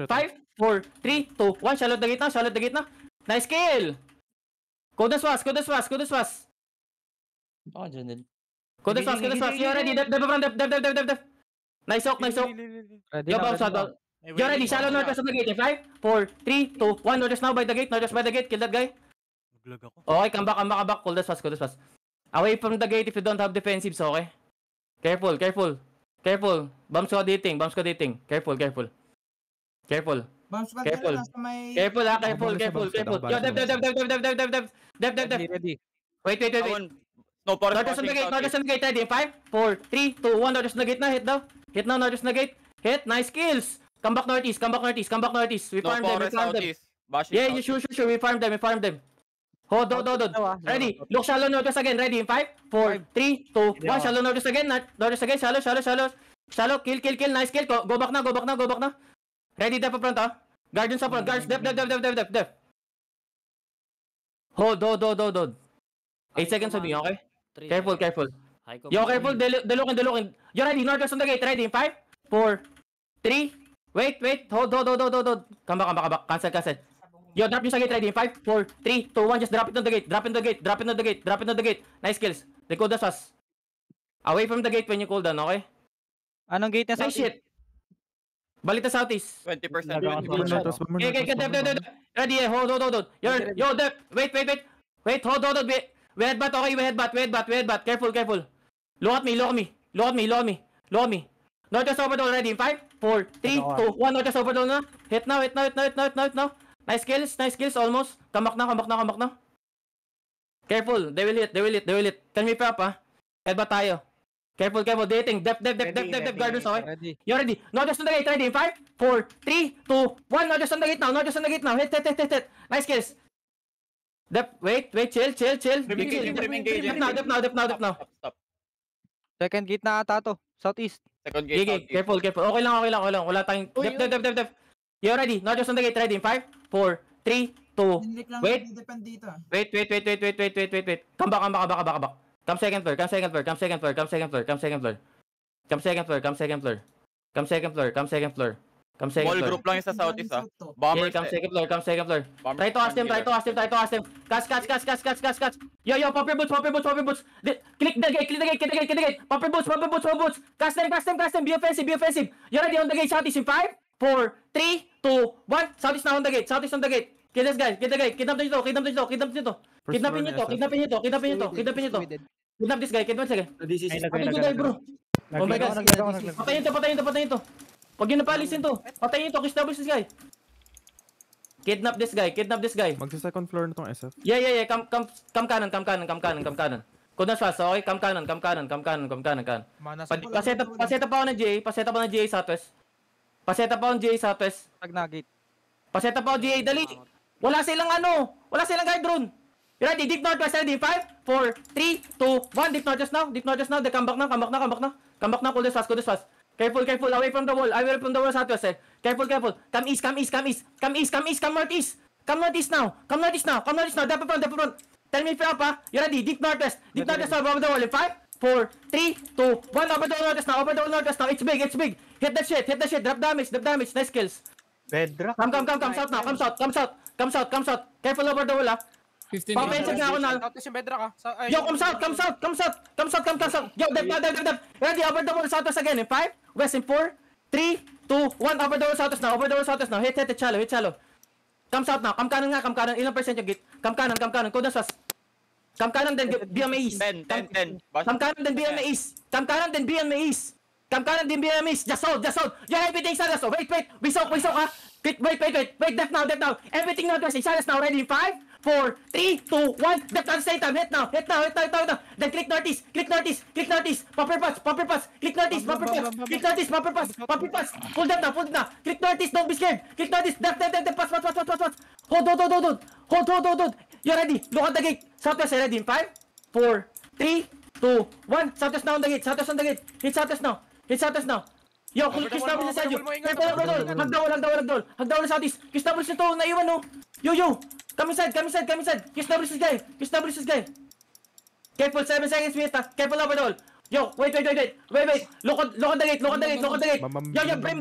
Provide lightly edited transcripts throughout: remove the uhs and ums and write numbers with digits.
5, 4, 3, 2, 1. Shallow the gate na, shallow the gate na. Nice kill! Codas was. Baka dyan din. Codas was. You're ready. Def. Nice soak. Ready Yo, na, bounce ready na. out. You're ready. Shallow northwest of the gate. 5, 4, 3, 2, 1. Northwest now by the gate. Kill that guy. Naglag ako. Okay, come back. Codas was. Away from the gate if you don't have defensives, okay? Careful. Bombs ko dating. Careful. Bounce pad Careful. na nasa may... Careful. Yo, def. Ready. Wait. No, parang Northwest on the gate, ready. 5, 4, 3, 2, 1. Northwest on the gate na, hit now, Northwest on the gate. Hit, nice kills. Come back northeast. We farm them. Yeah, sure. We farm them. Hold. Ready. Look shallow northwest again. Ready in 5, 4, 3, 2, 1. Shallow northwest again. Northwest again. Shallow. Kill. Nice kill. Go back na. Ready, def up front, ah. Guardians up front. Guards, def. Hold. 8 seconds on me, okay? Careful. Yo, careful. Delukin. You're ready. Northwest on the gate. Ready in 5, 4, 3. Wait. Hold. Come back. Cancel. Yo, drop yung sa gate. Ready in 5, 4, 3, 2, 1. Just drop it on the gate. Drop in the gate. Nice kills. They cool the sus. Away from the gate when you cool down, okay? Anong gate na sa Nice shit. Balita southeast. 20%. Okay. Ready, hold. Yo, def. Wait. Hold. We headbutt, okay? We headbutt. Careful. Look at me. Northwest overdoll, ready in 5, 4, 3, 2, 1. Northwest overdoll na. Hit now. Nice kills, almost. Come back na. Careful, they will hit. Can we prep, ah? Headbutt tayo. Careful. Dating. Def. Guardians, okay? Ready. You ready? Northwest on the gate, ready in 5, 4, 3, 2, 1. Northwest on the gate now. Hit. Nice kills. Def, wait, chill. Def now. Stop. Second gate na ata to. Southeast. Second gate. Okay, careful. Okay lang. Wala tayong... Def. You ready? Northwest on the gate, ready in 5, 4, 3, 2... Wait. Wait. Come back. Come second floor. Small group lang yung sa southeast, ah. Bombers. Come second floor. Try to ask them. Catch. Yo, pop your boots. Click the gate. Pop your boots. Cast them. Be offensive. You ready on the gate, southeast in 5, 4, 3, 2, 1. Southeast now on the gate. Kill this guy. Kidnap nyo to. Kidnapin nyo to. Kidnap this guy. Patay ko guy, bro. Oh my God. Patayin to. Pag yun napalisin to. Patayin to. Kiss this guy. Kidnap this guy. Magsa-second floor na tong SF. Yeah. Come kanan. Kunas fast, okay? Come kanan. Paseta pa ako ng GA Southwest. Tag na gate. Paseta pa ako GA, dali. Wala silang guard drone. You ready? Deep northwest, ready? 5, 4, 3, 2, 1. Deep northwest now. They come back na. Cool this fast. Careful. Away from the wall, southwest, eh. Careful. Come east. Come northeast now. Dep front. Tell me if you're up, ah. You ready? Deep northwest over the wall. In 5, 4, 3, 2, 1. Over the wall northwest now. It's big. Hit that shit. Drop damage. Nice kills. Bedrock. Come south now. Come south. Careful over the wall, ah. 15 Papensin na ako na. Southeast yung bedrock, ah. Yo, come south. Yo, dep. Ready, over the wall southwest again. In 5, west in 4, 3, 2, 1. Over the wall southwest now. Hit shallow. Come south now. Come kanan. Ilang percent yung gate? Come kanan. Kudas fast. Come kanan then be on my east. 10. Come kanan then be on my east. Just hold. Yo, everything Salas. Wait. We soak, ah. Wait. Def now. Everything northwest. Salas now. Ready in 5, 4, 3, 2, 1. Def at the same time. Hit now. Then click northeast. Pop your pass. Click northeast. Pop your pass. Pull them now. Click northeast. Don't be scared. Click northeast. Def. Pass. Hold. You ready? Look at the gate. Southwest ready in 5, 4, 3, 2, 1. Southwest now on the gate. Hit Southwest now. Yo, kiss double sa inyo. Hagdawal. Hagdawal sa southeast. Kiss double sa ito. Naiwan, no. Yo. Come inside. Kiss double sa guy. Careful, 7 seconds, minute, ha. Careful over the wall. Yo, wait. Look at the gate. Yo, brim.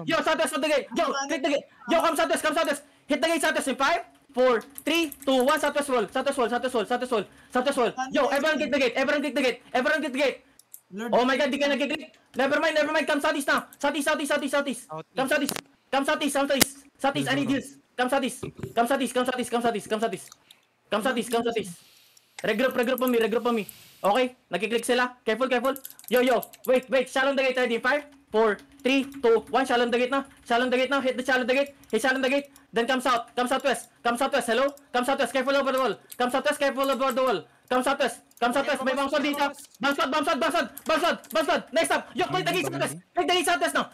Yo, southwest of the gate. Yo, click the gate. Yo, come southwest. Hit the gate southwest in 5, 4, 3, 2, 1, southwest wall. Yo, everyone click the gate. Lord, Oh my god, di ka nag-click. Never mind. Come southeast na. Southeast. Come southeast. I need heals. Come southeast. Regroup on me. Okay, nagki-click sila. Careful. Yo. Wait. Shallow the gate ready. 5, 4, 3, 2, 1. Shallow the gate na. Hit the shallow the gate. Then come southwest. Hello? Come southwest. Careful over the wall. Come southwest. Come southwest. May bounce on dito. Bounce. Next up. Yo, click the gate southwest now.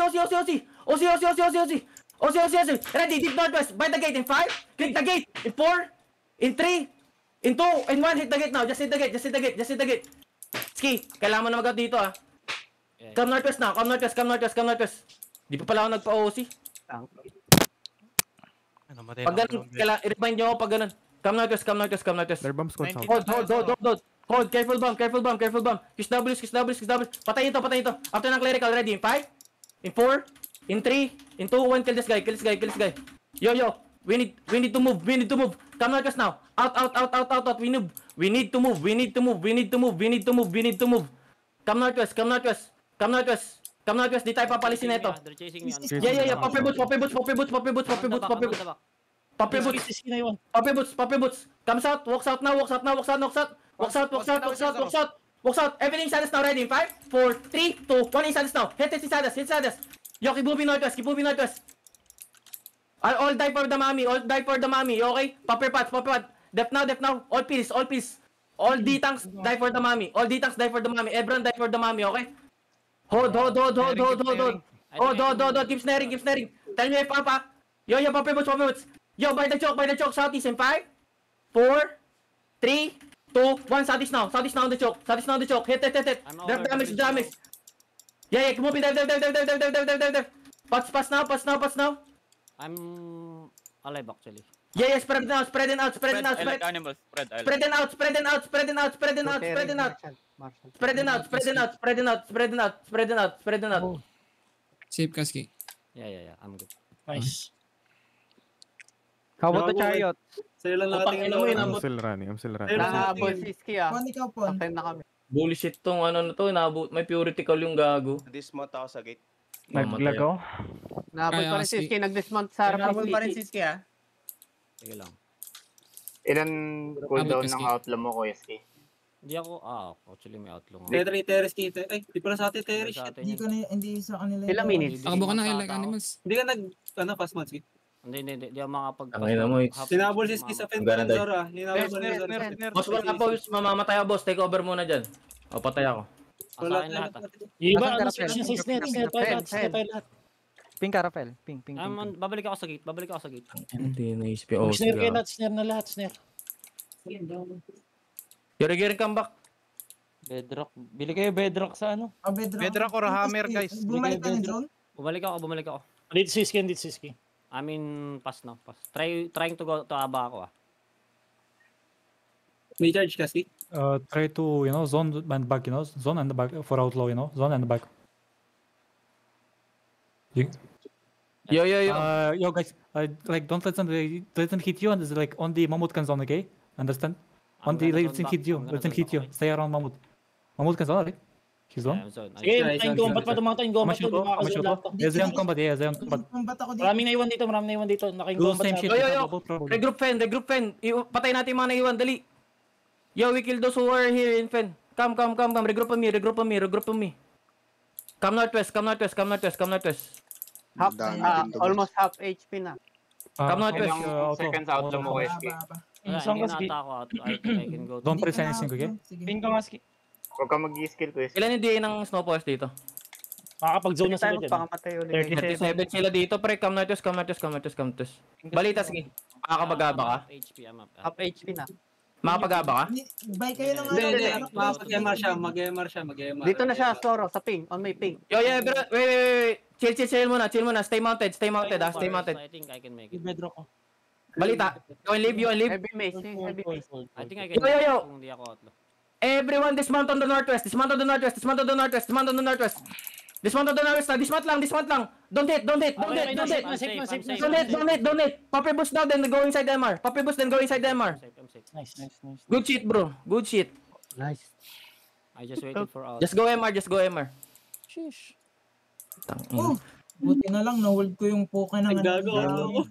OC. Ready, deep northwest. By the gate in 5. Click the gate in 4, in 3, in 2, in 1. Hit the gate now. Just hit the gate. Ski, kailangan mo na mag-out dito ah. Come northwest now. Come northwest. Di pa pala ako nagpa-OC. Pag ganun, i-remind nyo ako pag ganun. Come northwest. Their bombs go south. Hold. Careful bomb. Kiss W. Patayin to. After ng clerical, ready. In 5, in 4, in 3, in 2, 1. Kill this guy. Yo. We need to move. Come northwest now. Out. We need to move. Come northwest. Di tayo papalisin na ito. Yeah. Poppy boots. Come south. Walks out. Walks out. Everything status now ready. 5, 4, 3, 2, 1. Status now. Hit status. Yo, keep moving northwest. All die for the mommy. Okay? Popper pads. Def now. All pills. All D-tanks die for the mommy. Everyone die for the mommy. Okay? Hold. Keep snaring. Tell me if Papa. Yo, Popper boots. Yo, by the choke. Southeast in 5, 4, 3, 2, 1. Southeast now on the choke. Hit. Def damage. Yeah. Keep moving. Def. Pass now. I'm alive actually. Yeah. Spread out. I like animals. Spread out. Safe Kaski. Yeah. I'm good. Nice. How about the chariot? Sa'yo lang nakatingin Putang ina mo, na. I'm still running. Nahabol si Ski ah. Pon, ikaw, Pon. Patay na kami. Bullshit tong ano na to. May purity call yung gago. Dismount ako sa gate. Naglag ako. Nahabol pa rin si Ski. Nag-dismount sa harap Nahabol ni pa rin Ski. si Ski ah. Sige lang. Ilan cooldown Abot, ng Ski. outlaw mo, Kuya Ski? Hindi ako, actually may outlaw nga. Terry Ski. Ay, di pala sa atin Terry. Sa atin Hindi yun. ko na, hindi sa kanila. Ilang minutes? Takbo ka na, I Sa like tao. animals. Hindi ka fast match Ski. Hindi ako makapag- Tangina mo, Sinabol si Ski sa Fendor ah. Boss, wala po. Mamamatay ako, boss. Take over muna dyan. O, patay ako. Asahin lahat ah. Yung iba, Asan ano, ka, snare, snare tayo lahat. Ping Carafel. Ping. Babalik ako sa gate. Hindi, naisip yung OC. Snare kayo lahat, snare na lahat, snare. Yuri, come back. Bedrock. Bili kayo bedrock sa ano? Bedrock or hammer, guys. Bumalik ka ng drone? Bumalik ako. Dito si Ski. I mean, pass. Trying to go to Aba ako ah. May charge ka Ski? Try to, zone and back, zone and back for outlaw, zone and back. Yo. Yo guys, like don't let them hit you and it's like only Mammoth can zone, okay? Understand? Only let them hit you. Stay around Mammoth. Mammoth can zone, right? He's Yeah, zone. I'm zone. Sige, tayong combat pa dumatay, combat pa dumakasal lahat to. There's a combat, yeah, there's a combat. Combat ako dito. Maraming naiwan dito. Nakaing Do combat same sa shit. Yo. Probably. Regroup Fen. Patay natin yung mga naiwan, dali. Yo, we kill those who are here in Fen. Come. Regroup on me. Come northwest. Almost half HP na. Come on, Ilang Chris. seconds outlaw mo, Kuya Ski? Wala, Saan hindi ka, Ski? na ako out. I think I can go to... Don't press anything, okay? Ping ka nga Ski. Huwag ka mag-skill, Kuya Ski. Ilan yung DA ng snowballs dito? Makakapag-zone na sila Tayo dyan. pangamatay ulit. 37 sila dito, pre. Come northwest. Balita, sige. Makakapag-aba ka? Half HP, I'm up. Half HP na. Makakapag-aba ka? Buy kayo ng Hindi. ano. Mag-MR siya. Mag-MR. Dito na siya, Soro, sa ping. On my ping. Yo, bro. Wait. Chill muna. Stay mounted, Stay mounted. I think I can make it. Bedrock ko. Balita. You and leave. Heavy mace. I think I can Yo. make it kung hindi ako outlaw. Everyone dismount on the northwest. Dismount on the northwest. Dismount on the northwest. Dismount on the northwest. Dismount on the northwest. Dismount lang. Dismount lang. Don't hit. Don't hit. Don't hit. Don't hit. Don't hit. Puppy boost now, then go inside the MR. Puppy boost, then go inside the MR. I'm safe. Nice. Good shit, bro. Good shit. Nice. I just waited for all. Just go MR. Just go MR. Sheesh. Tangin. Oh, buti na lang, na-hold ko yung poke ng Naggago ako.